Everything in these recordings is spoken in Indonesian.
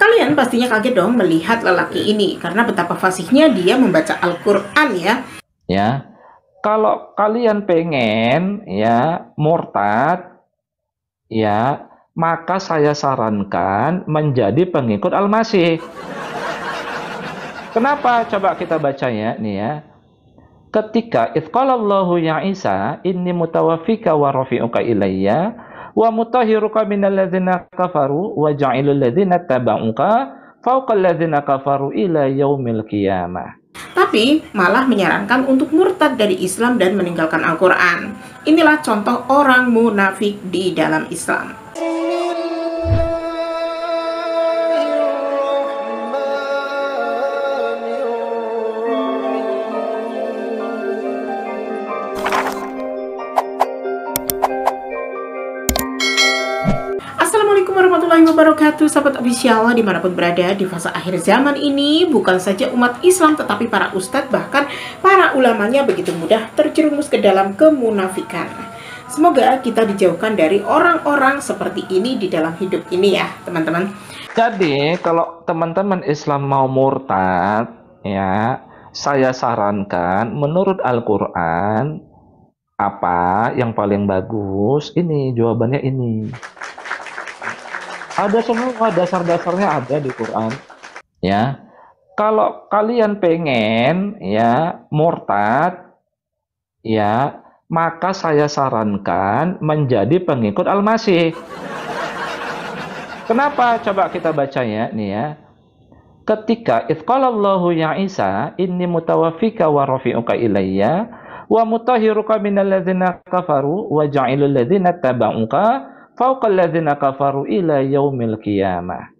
Kalian pastinya kaget dong melihat lelaki ini karena betapa fasihnya dia membaca Al-Quran ya. Ya, kalau kalian pengen ya murtad, ya maka saya sarankan menjadi pengikut Al-Masih. Kenapa? Coba kita bacanya nih ya. Ketika idqalallahu ya Isa inni mutawaffika wa rafi'uka ilayya wa mutahhiruka minal ladzina kafaru wa ja'ilul ladzina tabauka fawqal ladzina kafaru ila yaumil qiyamah. Tapi malah menyarankan untuk murtad dari Islam dan meninggalkan Al-Quran. Inilah contoh orang munafik di dalam Islam. Assalamualaikum warahmatullahi wabarakatuh, sahabat official dimanapun berada di fase akhir zaman ini. Bukan saja umat Islam tetapi para ustadz bahkan para ulamanya begitu mudah terjerumus ke dalam kemunafikan. Semoga kita dijauhkan dari orang-orang seperti ini di dalam hidup ini ya teman-teman. Jadi kalau teman-teman Islam mau murtad ya, saya sarankan menurut Al-Quran apa yang paling bagus. Ini jawabannya ini. Ada semua dasar-dasarnya ada di Quran. Ya, kalau kalian pengen ya murtad, ya maka saya sarankan menjadi pengikut Al-Masih. Kenapa? Coba kita bacanya nih ya. Ketika idqalallahu ya Isa inni mutawaffika wa rafi'uka ilayya wa mutahhiruka minal ladzina kafaru wa ja'ilul ladzina tabauka fawqal ladzina kafaru ila yaumil qiyamah.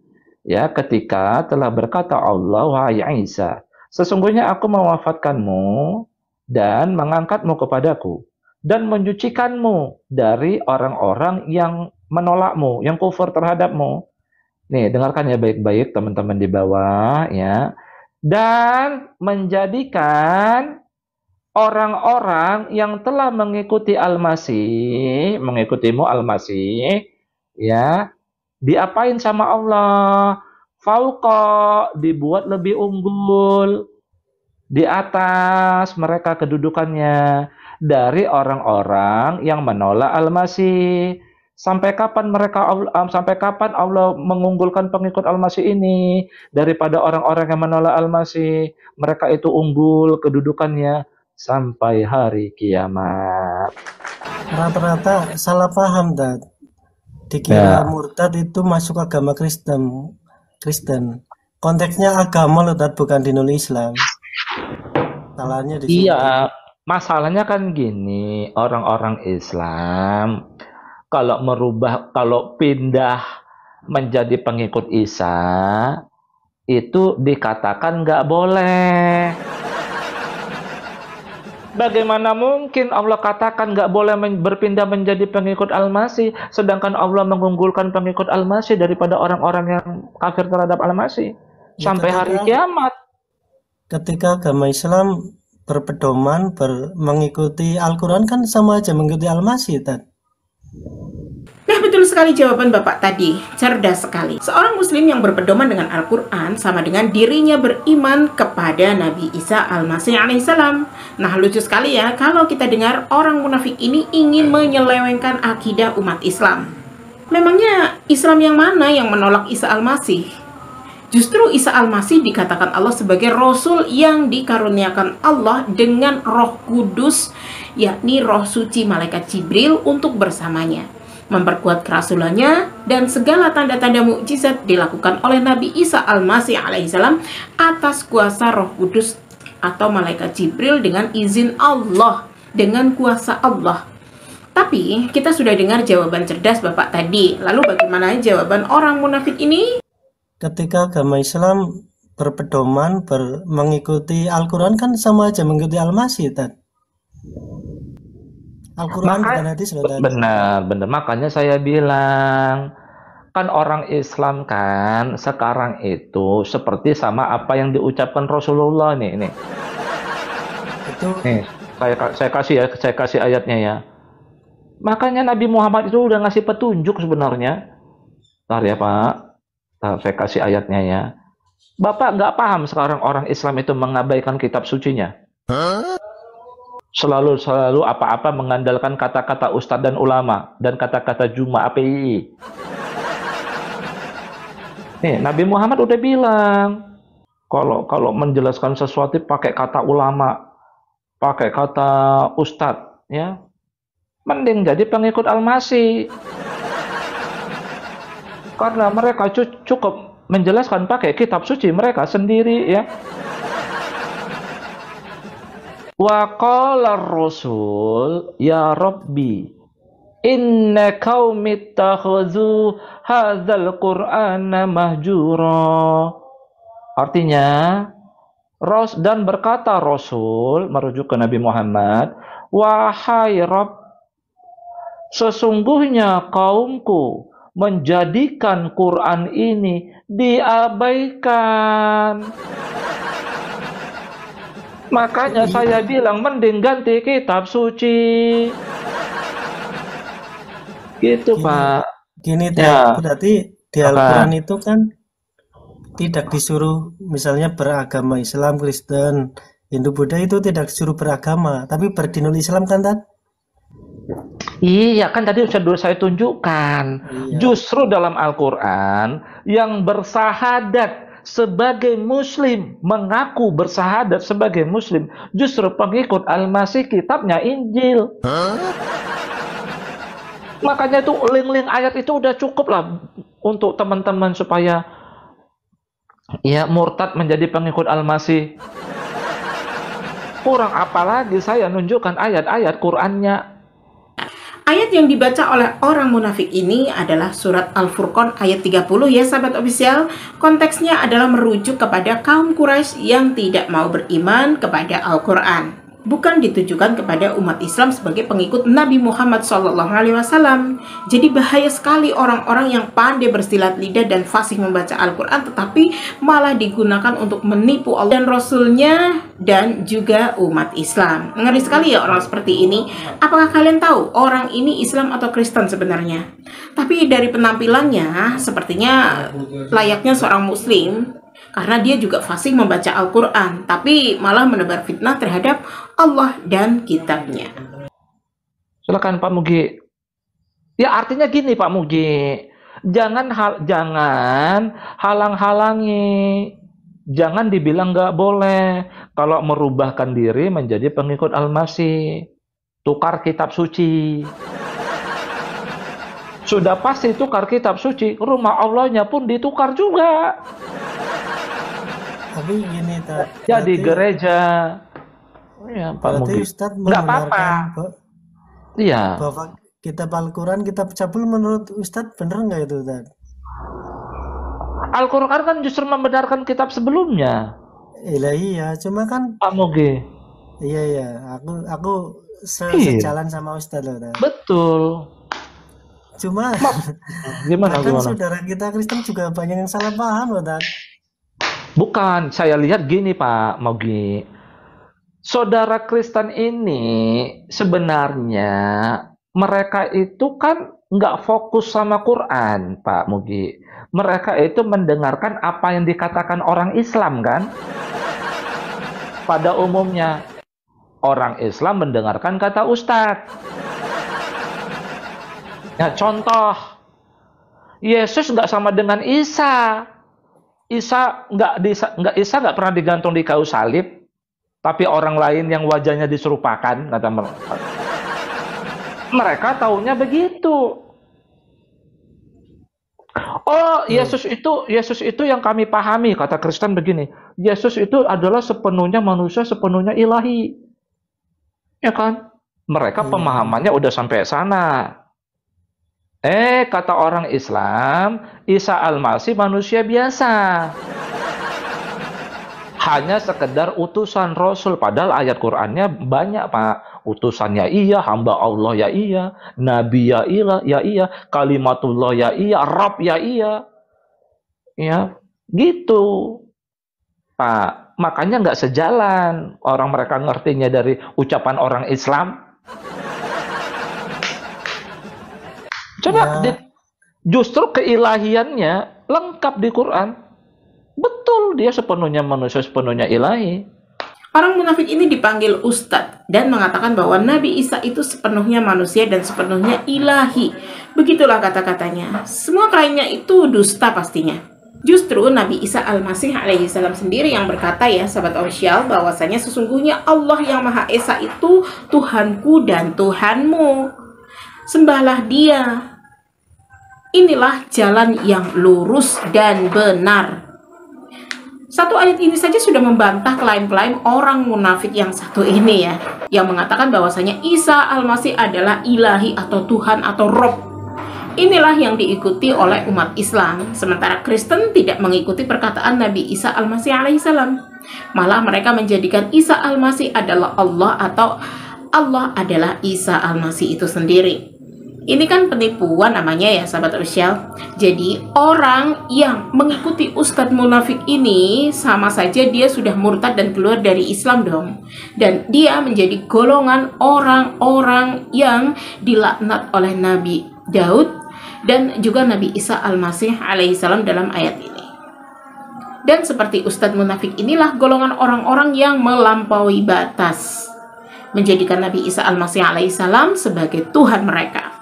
Ya, ketika telah berkata Allah, wahai Isa, sesungguhnya aku mewafatkanmu dan mengangkatmu kepadaku dan mencucikanmu dari orang-orang yang menolakmu, yang kufur terhadapmu. Nih, dengarkan ya baik-baik teman-teman di bawah ya. Dan menjadikan orang-orang yang telah mengikuti Al-Masih, mengikutimu Al-Masih, ya, diapain sama Allah? Fauqa, dibuat lebih unggul, di atas mereka kedudukannya dari orang-orang yang menolak Al-Masih. Sampai kapan Allah mengunggulkan pengikut Al-Masih ini daripada orang-orang yang menolak Al-Masih? Mereka itu unggul kedudukannya sampai hari kiamat. Rata-rata salah paham, Dad. Dikira murtad itu masuk agama Kristen. Konteksnya agama loh, Dad, bukan dinul Islam. Salahnya di situ. Iya, masalahnya kan gini, orang-orang Islam kalau pindah menjadi pengikut Isa itu dikatakan nggak boleh. Bagaimana mungkin Allah katakan nggak boleh berpindah menjadi pengikut Al-Masih, sedangkan Allah mengunggulkan pengikut Al-Masih daripada orang-orang yang kafir terhadap Al-Masih sampai hari kiamat. Ketika agama Islam berpedoman mengikuti Al-Quran kan sama aja mengikuti Al-Masih, Tad. Nah, betul sekali jawaban Bapak tadi, cerdas sekali. Seorang muslim yang berpedoman dengan Al-Quran sama dengan dirinya beriman kepada Nabi Isa Al-Masih alaihissalam. Nah, lucu sekali ya kalau kita dengar orang munafik ini ingin menyelewengkan akidah umat Islam. Memangnya Islam yang mana yang menolak Isa Al-Masih? Justru Isa Al-Masih dikatakan Allah sebagai Rasul yang dikaruniakan Allah dengan Roh Kudus, yakni Roh Suci Malaikat Jibril untuk bersamanya. Memperkuat kerasulannya dan segala tanda-tanda mukjizat dilakukan oleh Nabi Isa Al-Masih alaihissalam atas kuasa Roh Kudus atau Malaikat Jibril dengan izin Allah, dengan kuasa Allah. Tapi kita sudah dengar jawaban cerdas Bapak tadi. Lalu bagaimana jawaban orang munafik ini? Ketika agama Islam berpedoman mengikuti Al-Quran kan sama aja mengikuti Al-Masih, Tad. Al-Quran bukan hadis loh, Tad. Benar. Makanya saya bilang, kan orang Islam kan sekarang itu seperti sama apa yang diucapkan Rasulullah nih. Itu nih, saya kasih ayatnya ya. Makanya Nabi Muhammad itu udah ngasih petunjuk sebenarnya. Bentar ya Pak. Saya kasih ayatnya ya. Bapak nggak paham sekarang orang Islam itu mengabaikan kitab sucinya. Selalu apa-apa mengandalkan kata-kata ustadz dan ulama dan kata-kata Juma API. Nih, Nabi Muhammad udah bilang, kalau menjelaskan sesuatu pakai kata ulama, pakai kata ustadz, ya, mending jadi pengikut Al-Masih. Karena mereka cukup menjelaskan pakai kitab suci mereka sendiri, ya. Wa qala ar-rasul ya rabbi inna qaumi ittakhadhu hadzal qur'ana mahjura. Artinya, dan berkata Rasul merujuk ke Nabi Muhammad, wahai Rabb, sesungguhnya kaumku menjadikan Quran ini diabaikan. Makanya saya bilang mending ganti kitab suci. Gitu, Pak. Gini, Ya. berarti di Al-Quran itu kan tidak disuruh misalnya beragama Islam, Kristen, Hindu, Buddha itu tidak disuruh beragama, tapi berdinul Islam kan, Tat? Iya, kan tadi sudah saya tunjukkan. Iya. Justru dalam Al-Quran yang bersahadat sebagai muslim, mengaku bersahadat sebagai muslim, justru pengikut Al-Masih, kitabnya Injil. Makanya itu link-link ayat itu udah cukup lah untuk teman-teman supaya ya murtad menjadi pengikut Al-Masih. Kurang apa lagi saya nunjukkan ayat-ayat Qur'annya. Ayat yang dibaca oleh orang munafik ini adalah surat Al-Furqan ayat 30 ya sahabat official. Konteksnya adalah merujuk kepada kaum Quraisy yang tidak mau beriman kepada Al-Quran. Bukan ditujukan kepada umat Islam sebagai pengikut Nabi Muhammad SAW. Jadi bahaya sekali orang-orang yang pandai bersilat lidah dan fasih membaca Al-Quran, tetapi malah digunakan untuk menipu Allah dan Rasulnya dan juga umat Islam. Ngeri sekali ya orang seperti ini. Apakah kalian tahu orang ini Islam atau Kristen sebenarnya? Tapi dari penampilannya sepertinya layaknya seorang Muslim, karena dia juga fasih membaca Al-Quran, tapi malah menebar fitnah terhadap Allah dan kitabnya. Silakan Pak Mugi. Ya artinya gini Pak Mugi, jangan halang-halangi, jangan dibilang nggak boleh kalau merubahkan diri menjadi pengikut Al-Masih, tukar kitab suci. Sudah pasti tukar kitab suci, rumah Allahnya pun ditukar juga. Tapi gini, Tat. Ya di gereja. Ya, Pak Mugi. Nggak apa-apa. Iya. Bahwa kitab Al-Quran, kitab cabul menurut Ustadz bener nggak itu, Tat? Al-Quran kan justru membenarkan kitab sebelumnya. Iya, cuma kan Pak Mugi. Iya, aku sejalan sama Ustadz loh, Tat. Betul. Cuma Gimana? saudara kita Kristen juga banyak yang salah paham loh, Tat. Bukan, saya lihat gini Pak Mugi. Saudara Kristen ini sebenarnya mereka itu kan nggak fokus sama Quran, Pak Mugi. Mereka itu mendengarkan apa yang dikatakan orang Islam kan? Pada umumnya orang Islam mendengarkan kata Ustadz. Ya contoh, Yesus nggak sama dengan Isa. Isa nggak pernah digantung di kayu salib, tapi orang lain yang wajahnya diserupakan, kata mereka. Mereka taunya begitu. Oh, Yesus itu yang kami pahami, kata Kristen begini. Yesus itu adalah sepenuhnya manusia, sepenuhnya ilahi. Ya kan? Mereka pemahamannya udah sampai sana. Kata orang Islam, Isa Al-Masih manusia biasa. Hanya sekedar utusan Rasul. Padahal ayat Qur'annya banyak, Pak. Utusannya iya, hamba Allah ya iya, Nabi ya iya, kalimatullah ya iya, Rabb ya iya. Ya, gitu. Pak, makanya nggak sejalan. Orang mereka ngertinya dari ucapan orang Islam. Coba justru keilahiannya lengkap di Quran. Betul, dia sepenuhnya manusia, sepenuhnya ilahi. Orang munafik ini dipanggil Ustadz dan mengatakan bahwa Nabi Isa itu sepenuhnya manusia dan sepenuhnya ilahi. Begitulah kata-katanya. Semua klaimnya itu dusta pastinya. Justru Nabi Isa Al-Masih alaihissalam sendiri yang berkata ya, sahabat official, bahwasanya sesungguhnya Allah yang Maha Esa itu Tuhanku dan Tuhanmu. Sembahlah Dia. Inilah jalan yang lurus dan benar. Satu ayat ini saja sudah membantah klaim-klaim orang munafik yang satu ini ya, yang mengatakan bahwasanya Isa Al-Masih adalah ilahi atau Tuhan atau Rob. Inilah yang diikuti oleh umat Islam, sementara Kristen tidak mengikuti perkataan Nabi Isa Al-Masih alaihissalam. Malah mereka menjadikan Isa Al-Masih adalah Allah atau Allah adalah Isa Al-Masih itu sendiri. Ini kan penipuan namanya ya, sahabat official. Jadi orang yang mengikuti ustadz munafik ini sama saja dia sudah murtad dan keluar dari Islam dong. Dan dia menjadi golongan orang-orang yang dilaknat oleh Nabi Daud dan juga Nabi Isa Al-Masih alaihissalam dalam ayat ini. Dan seperti ustadz munafik inilah golongan orang-orang yang melampaui batas, menjadikan Nabi Isa Al-Masih alaihissalam sebagai Tuhan mereka.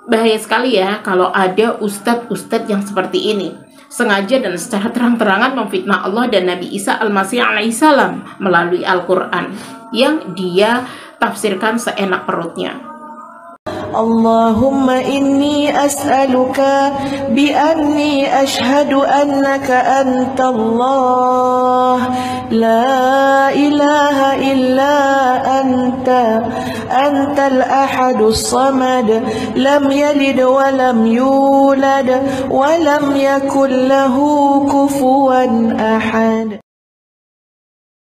Bahaya sekali ya kalau ada ustadz-ustadz yang seperti ini, sengaja dan secara terang-terangan memfitnah Allah dan Nabi Isa Al-Masih alaihissalam melalui Al-Quran yang dia tafsirkan seenak perutnya. Allahumma inni as'aluka bi'anni ashhadu annaka anta Allah la ilaha illa anta antal ahadus samad lam yalid wa lam yulad wa lam yakul lahu kufuwan ahad.